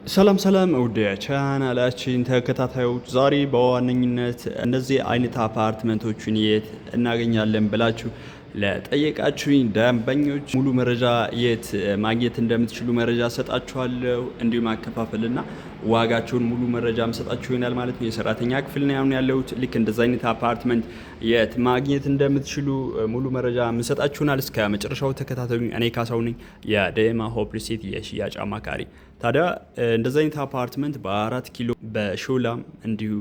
ሰላም ሰላም ውድ ቻናላችን ተከታታዮች፣ ዛሬ በዋነኝነት እንደዚህ አይነት አፓርትመንቶችን የት እናገኛለን ብላችሁ ለጠየቃችሁኝ ደንበኞች ሙሉ መረጃ የት ማግኘት እንደምትችሉ መረጃ ሰጣችኋለሁ። እንዲሁም አከፋፈልና ዋጋቸውን ሙሉ መረጃ ሰጣችሁ ይሆናል ማለት ነው። የሰራተኛ ክፍል ነው ያለሁት። ልክ እንደዚህ አይነት አፓርትመንት የት ማግኘት እንደምትችሉ ሙሉ መረጃ ሰጣችሁናል። እስከ መጨረሻው ተከታተሉኝ። እኔ ካሳው ነኝ፣ የዴማ ሆፕ ሪል የሽያጭ አማካሪ። ታዲያ እንደዚህ አይነት አፓርትመንት በ4 ኪሎ በሾላም እንዲሁ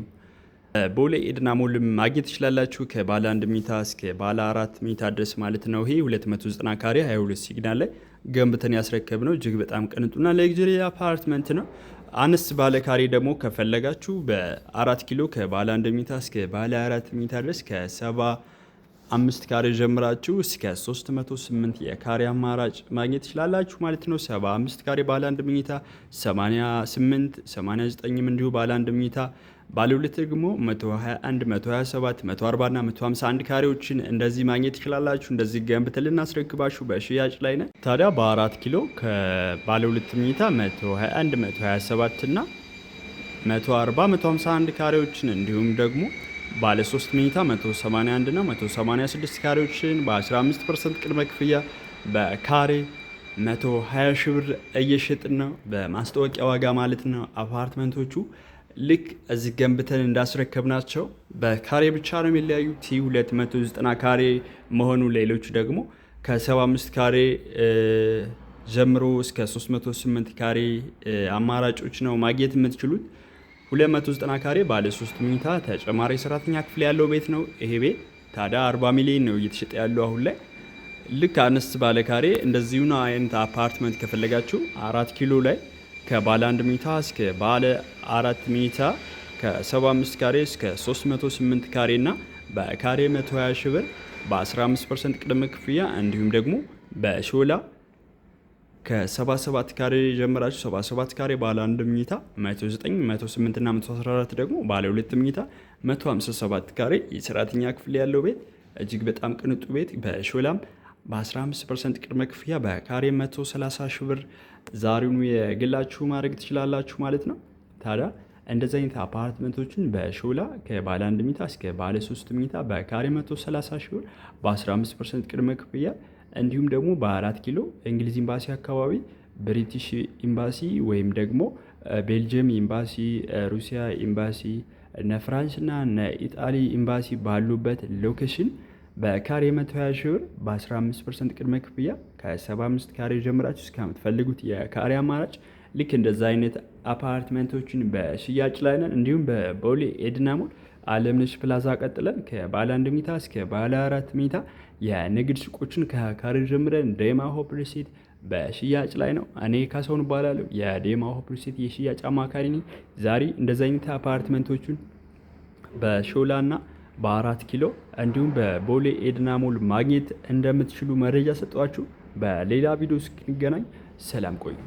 ቦሌ ኤድና ሞል ማግኘት ትችላላችሁ። ከባለ 1 መኝታ እስከ ባለ 4 መኝታ ድረስ ማለት ነው። ይሄ 290 ካሬ 22 ሲግናል ላይ ገንብተን ያስረከብ ነው። እጅግ በጣም ቅንጡና ለግጀሪ አፓርትመንት ነው። አነስ ባለ ካሬ ደግሞ ከፈለጋችሁ በ4 ኪሎ ከባለ 1 መኝታ እስከ ባለ 4 መኝታ ድረስ ከ75 ካሬ ጀምራችሁ እስከ 308 የካሬ አማራጭ ማግኘት ትችላላችሁ ማለት ነው። 75 ካሬ ባለ 1 መኝታ፣ 88፣ 89 እንዲሁ ባለ 1 መኝታ፣ ባለ 2 ደግሞ 121፣ 127፣ 140 እና 151 ካሬዎችን እንደዚህ ማግኘት ትችላላችሁ። እንደዚህ ገንብተን ልናስረክባችሁ በሽያጭ ላይ ነን። ታዲያ በ4 ኪሎ ከባለ 2 መኝታ 121፣ 127 እና 140፣ 151 ካሬዎችን እንዲሁም ደግሞ ባለ 3 መኝታ 181 እና 186 ካሬዎችን በ15% ቅድመ ክፍያ በካሬ 120 ሺህ ብር እየሸጥን ነው፣ በማስታወቂያ ዋጋ ማለት ነው። አፓርትመንቶቹ ልክ እዚህ ገንብተን እንዳስረከብናቸው በካሬ ብቻ ነው የሚለያዩት። 290 ካሬ መሆኑ፣ ሌሎቹ ደግሞ ከ75 ካሬ ጀምሮ እስከ 308 ካሬ አማራጮች ነው ማግኘት የምትችሉት። 290 ካሬ ባለ 3 መኝታ ተጨማሪ ሰራተኛ ክፍል ያለው ቤት ነው። ይሄ ቤት ታዲያ 40 ሚሊዮን ነው እየተሸጠ ያለው አሁን ላይ። ልክ አነስ ባለ ካሬ እንደዚሁ ነው አይነት አፓርትመንት ከፈለጋችሁ 4 ኪሎ ላይ ከባለ 1 መኝታ እስከ ባለ 4 መኝታ ከ75 ካሬ እስከ 308 ካሬ እና በካሬ 120 ሺህ ብር በ15% ቅድመ ክፍያ እንዲሁም ደግሞ በሾላ ከ77 ካሬ ጀምራችሁ 77 ካሬ ባለ 1 መኝታ 109፣ 108 እና 114 ደግሞ ባለ 2 መኝታ 157 ካሬ የሰራተኛ ክፍል ያለው ቤት እጅግ በጣም ቅንጡ ቤት በሾላም በ15% ቅድመ ክፍያ በካሬ 130 ሺህ ብር ዛሬውኑ የግላችሁ ማድረግ ትችላላችሁ ማለት ነው። ታዲያ እንደዚህ አይነት አፓርትመንቶችን በሾላ ከባለ 1 መኝታ እስከ ባለ 3 መኝታ በካሬ 130 ሺህ ብር በ15% ቅድመ ክፍያ እንዲሁም ደግሞ በ4 ኪሎ እንግሊዝ ኤምባሲ አካባቢ ብሪቲሽ ኤምባሲ ወይም ደግሞ ቤልጅየም ኤምባሲ፣ ሩሲያ ኤምባሲ፣ ፍራንስ እና ኢጣሊ ኤምባሲ ባሉበት ሎኬሽን በካሬ 120 ሺህ ብር በ15% ቅድመ ክፍያ ከ75 ካሬ ጀምራችሁ እስከምትፈልጉት የካሬ አማራጭ ልክ እንደዛ አይነት አፓርትመንቶችን በሽያጭ ላይ ነን። እንዲሁም በቦሌ ኤድና ሞል አለምነሽ ፕላዛ ቀጥለን ከባለ 1 መኝታ እስከ ባለ 4 መኝታ የንግድ ሱቆችን ከካሬ ጀምረን ዴማ ሆፕ ሪል በሽያጭ ላይ ነው። እኔ ካሳሁን እባላለሁ፣ የዴማ ሆፕ ሪል የሽያጭ አማካሪ ነኝ። ዛሬ እንደዚህ አይነት አፓርትመንቶችን በሾላና በ4 ኪሎ እንዲሁም በቦሌ ኤድና ሞል ማግኘት እንደምትችሉ መረጃ ሰጧችሁ። በሌላ ቪዲዮ እስክንገናኝ ሰላም ቆዩ።